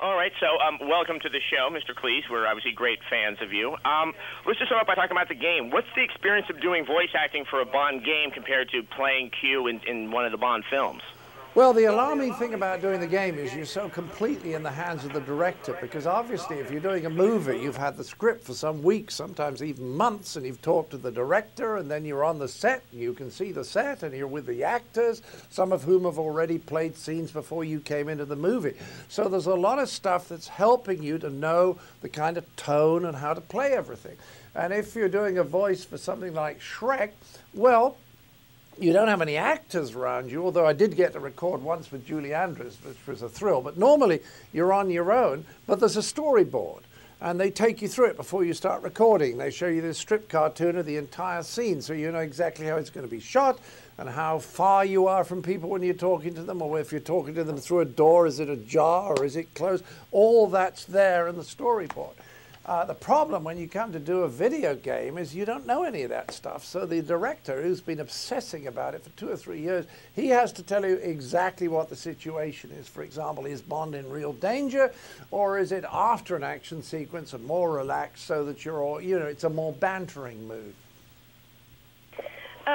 All right, so welcome to the show, Mr. Cleese. We're obviously great fans of you. Let's just start off by talking about the game. What's the experience of doing voice acting for a Bond game compared to playing Q in one of the Bond films? Well, the alarming thing about doing the game is you're so completely in the hands of the director, because obviously if you're doing a movie, you've had the script for some weeks, sometimes even months, and you've talked to the director, and then you're on the set, and you can see the set, and you're with the actors, some of whom have already played scenes before you came into the movie. So there's a lot of stuff that's helping you to know the kind of tone and how to play everything. And if you're doing a voice for something like Shrek, well, you don't have any actors around you, although I did get to record once with Julie Andrews, which was a thrill. But normally you're on your own, but there's a storyboard, and they take you through it before you start recording. They show you this strip cartoon of the entire scene, so you know exactly how it's going to be shot and how far you are from people when you're talking to them, or if you're talking to them through a door, is it ajar or is it closed? All that's there in the storyboard. The problem when you come to do a video game is you don't know any of that stuff. So the director, who's been obsessing about it for 2 or 3 years, he has to tell you exactly what the situation is. For example, is Bond in real danger, or is it after an action sequence and more relaxed so that you're all, you know, it's a more bantering mood?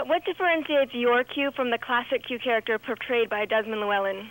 What differentiates your Q from the classic Q character portrayed by Desmond Llewellyn?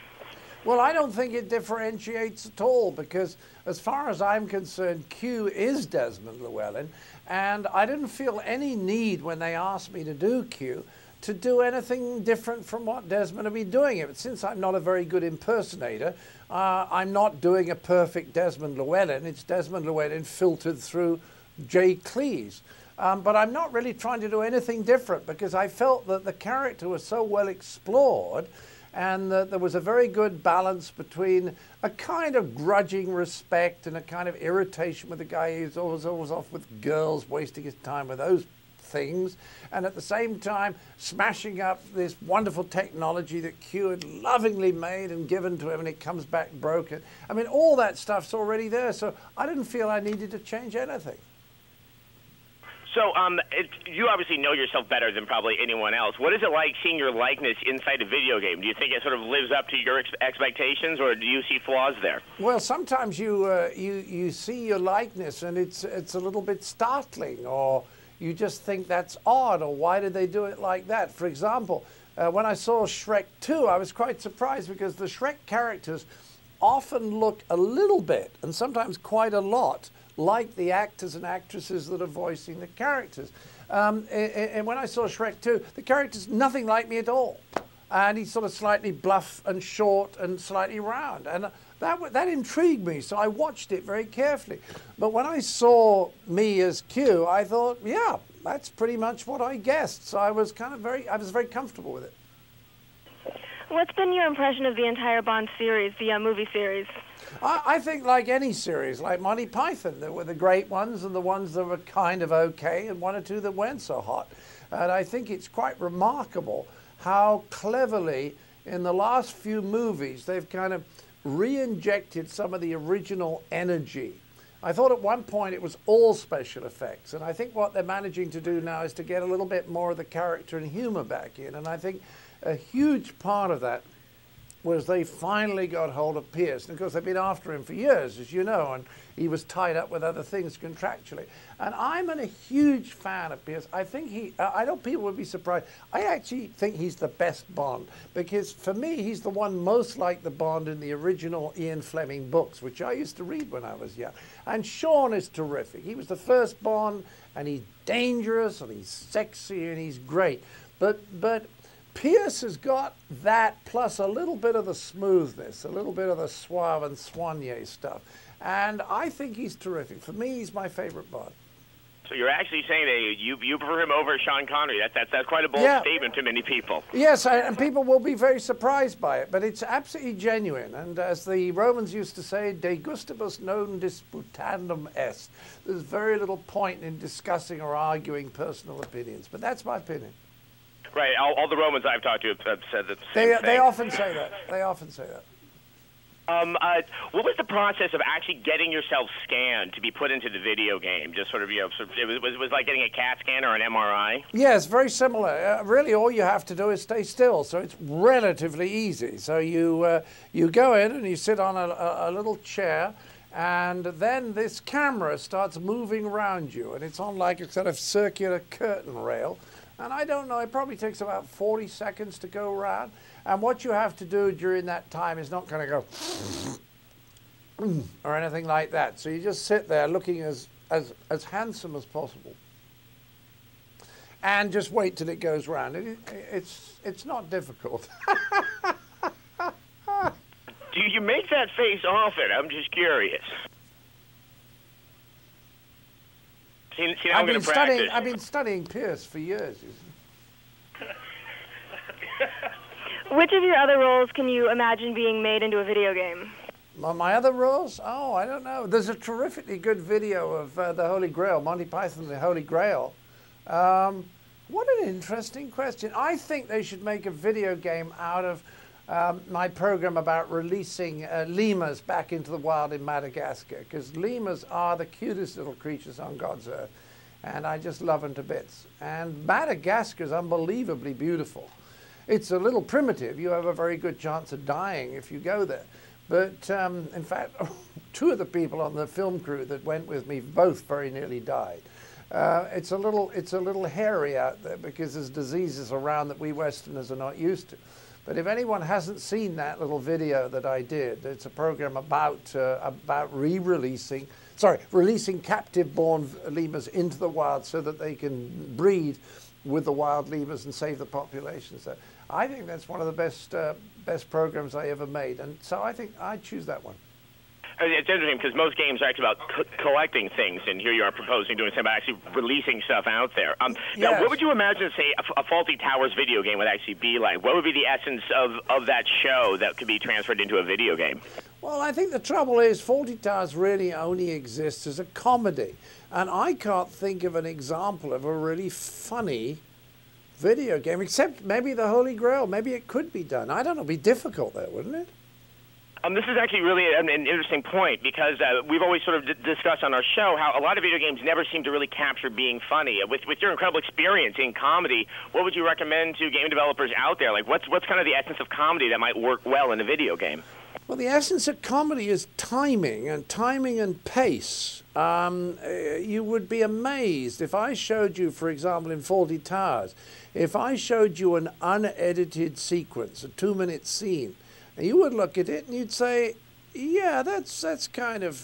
Well, I don't think it differentiates at all, because as far as I'm concerned, Q is Desmond Llewellyn, and I didn't feel any need when they asked me to do Q to do anything different from what Desmond had been doing. But since I'm not a very good impersonator, I'm not doing a perfect Desmond Llewellyn. It's Desmond Llewellyn filtered through Cleese. But I'm not really trying to do anything different, because I felt that the character was so well explored, and there was a very good balance between a kind of grudging respect and a kind of irritation with the guy who's always off with girls, wasting his time with those things, and at the same time smashing up this wonderful technology that Q had lovingly made and given to him, and it comes back broken. I mean, all that stuff's already there, so I didn't feel I needed to change anything. So you obviously know yourself better than probably anyone else. What is it like seeing your likeness inside a video game? Do you think it sort of lives up to your expectations, or do you see flaws there? Well, sometimes you see your likeness and it's a little bit startling, or you just think that's odd, or why did they do it like that? For example, when I saw Shrek 2, I was quite surprised, because the Shrek characters often look a little bit, and sometimes quite a lot, like the actors and actresses that are voicing the characters. And when I saw Shrek 2, the character's nothing like me at all. And he's sort of slightly bluff and short and slightly round. And that intrigued me, so I watched it very carefully. But when I saw me as Q, I thought, yeah, that's pretty much what I guessed. So I was very comfortable with it. What's been your impression of the entire Bond series, the movie series? I think like any series, like Monty Python, there were the great ones and the ones that were kind of okay, and one or two that weren't so hot. And I think it's quite remarkable how cleverly, in the last few movies, they've kind of re-injected some of the original energy. I thought at one point it was all special effects, and I think what they're managing to do now is to get a little bit more of the character and humor back in, and I think a huge part of that was they finally got hold of Pierce. And of course, they've been after him for years, as you know, and he was tied up with other things contractually. And I'm a huge fan of Pierce. I think I know people would be surprised. I actually think he's the best Bond, because for me, he's the one most like the Bond in the original Ian Fleming books, which I used to read when I was young. And Sean is terrific. He was the first Bond, and he's dangerous, and he's sexy, and he's great. But Pierce has got that, plus a little bit of the smoothness, a little bit of the suave and soigné stuff. And I think he's terrific. For me, he's my favorite Bond. So you're actually saying that you prefer him over Sean Connery. That's quite a bold statement to many people. Yes, and people will be very surprised by it, but it's absolutely genuine. And as the Romans used to say, de gustibus non disputandum est. There's very little point in discussing or arguing personal opinions, but that's my opinion. Right. All the Romans I've talked to have said the same thing. They often say that. They often say that. What was the process of actually getting yourself scanned to be put into the video game? Just sort of, it was like getting a CAT scan or an MRI? Yes, very similar. Really, all you have to do is stay still, so it's relatively easy. So you go in and you sit on a little chair, and then this camera starts moving around you, and it's on like a sort of circular curtain rail. And I don't know, it probably takes about 40 seconds to go around. And what you have to do during that time is not going to go or anything like that. So you just sit there looking as handsome as possible. And just wait till it goes round. It's not difficult. Do you make that face often? I'm just curious. See, now I'm going to practice. I've been studying Pierce for years. Which of your other roles can you imagine being made into a video game? My other roles? Oh, I don't know. There's a terrifically good video of the Holy Grail, Monty Python and the Holy Grail. What an interesting question. I think they should make a video game out of my program about releasing lemurs back into the wild in Madagascar, because lemurs are the cutest little creatures on God's earth, and I just love them to bits. And Madagascar is unbelievably beautiful. It's a little primitive. You have a very good chance of dying if you go there. But in fact, two of the people on the film crew that went with me both very nearly died. It's a little hairy out there because there's diseases around that we Westerners are not used to. But if anyone hasn't seen that little video that I did, it's a program about releasing captive-born lemurs into the wild so that they can breed with the wild lemurs and save the population. So I think that's one of the best programs I ever made, and so I think I'd choose that one. It's interesting because most games are actually about collecting things, and here you are proposing doing something about actually releasing stuff out there. Yes. Now, what would you imagine, say, a Faulty Towers video game would actually be like? What would be the essence of that show that could be transferred into a video game? Well, I think the trouble is Faulty Towers really only exists as a comedy, and I can't think of an example of a really funny video game, except maybe the Holy Grail. Maybe it could be done. I don't know. It'd be difficult, though, wouldn't it? This is actually really an interesting point because we've always sort of discussed on our show how a lot of video games never seem to really capture being funny. With your incredible experience in comedy, what would you recommend to game developers out there? Like, what's kind of the essence of comedy that might work well in a video game? Well, the essence of comedy is timing and pace. You would be amazed if I showed you, for example, in Faulty Towers, if I showed you an unedited sequence, a 2-minute scene, and you would look at it and you'd say, yeah, that's kind of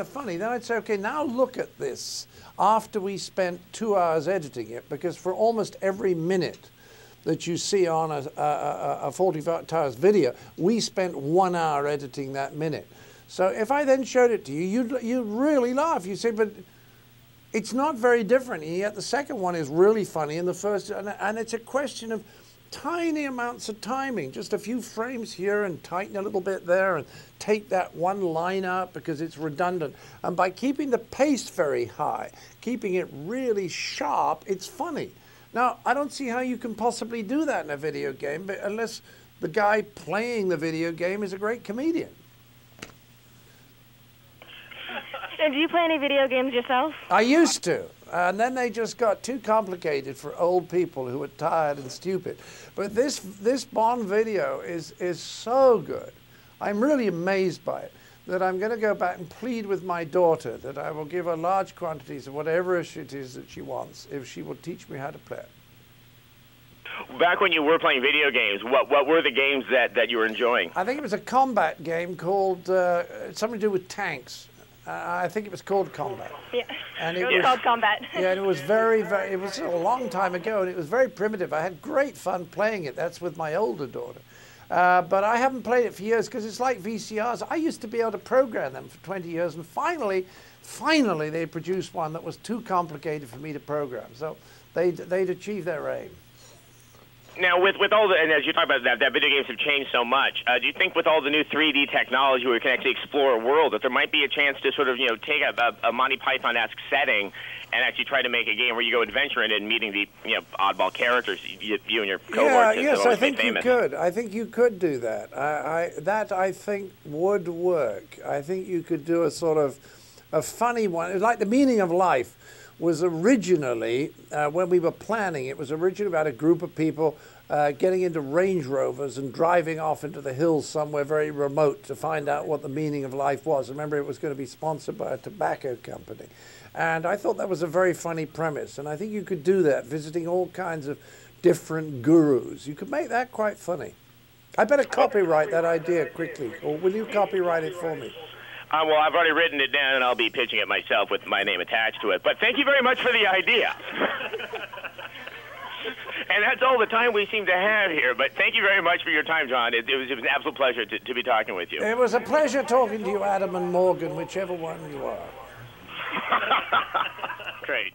funny. Then I'd say, okay, now look at this after we spent 2 hours editing it, because for almost every minute that you see on a Faulty Towers video, we spent 1 hour editing that minute. So if I then showed it to you, you'd really laugh. You'd say, but it's not very different, and yet the second one is really funny, and the first, and it's a question of tiny amounts of timing, just a few frames here and tighten a little bit there and take that one line out because it's redundant. And by keeping the pace very high, keeping it really sharp, it's funny. Now, I don't see how you can possibly do that in a video game, but unless the guy playing the video game is a great comedian. And do you play any video games yourself? I used to, and then they just got too complicated for old people who were tired and stupid. But this Bond video is so good. I'm really amazed by it that I'm going to go back and plead with my daughter that I will give her large quantities of whatever it is that she wants if she will teach me how to play it. Back when you were playing video games, what were the games that you were enjoying? I think it was a combat game called something to do with tanks. I think it was called Combat. Yeah, and it was called Combat. Yeah, and it was it was a long time ago, and it was very primitive. I had great fun playing it. That's with my older daughter. But I haven't played it for years because it's like VCRs. I used to be able to program them for 20 years, and finally they produced one that was too complicated for me to program. So they'd achieved their aim. Now, with all the, and as you talk about that video games have changed so much, do you think with all the new 3D technology where we can actually explore a world, that there might be a chance to sort of, take a Monty Python-esque setting and actually try to make a game where you go adventuring and meeting the, oddball characters you and your cohorts? Yes, I think you could. I think you could do that. That I think would work. I think you could do a sort of a funny one, like The Meaning of Life was originally, when we were planning, it was originally about a group of people getting into Range Rovers and driving off into the hills somewhere very remote to find out what the meaning of life was. Remember, it was going to be sponsored by a tobacco company. And I thought that was a very funny premise. And I think you could do that, visiting all kinds of different gurus. You could make that quite funny. I better copyright that idea quickly. Or will you copyright it for me? Well, I've already written it down, and I'll be pitching it myself with my name attached to it. But thank you very much for the idea. And that's all the time we seem to have here. But thank you very much for your time, John. It was an absolute pleasure to be talking with you. It was a pleasure talking to you, Adam and Morgan, whichever one you are. Great.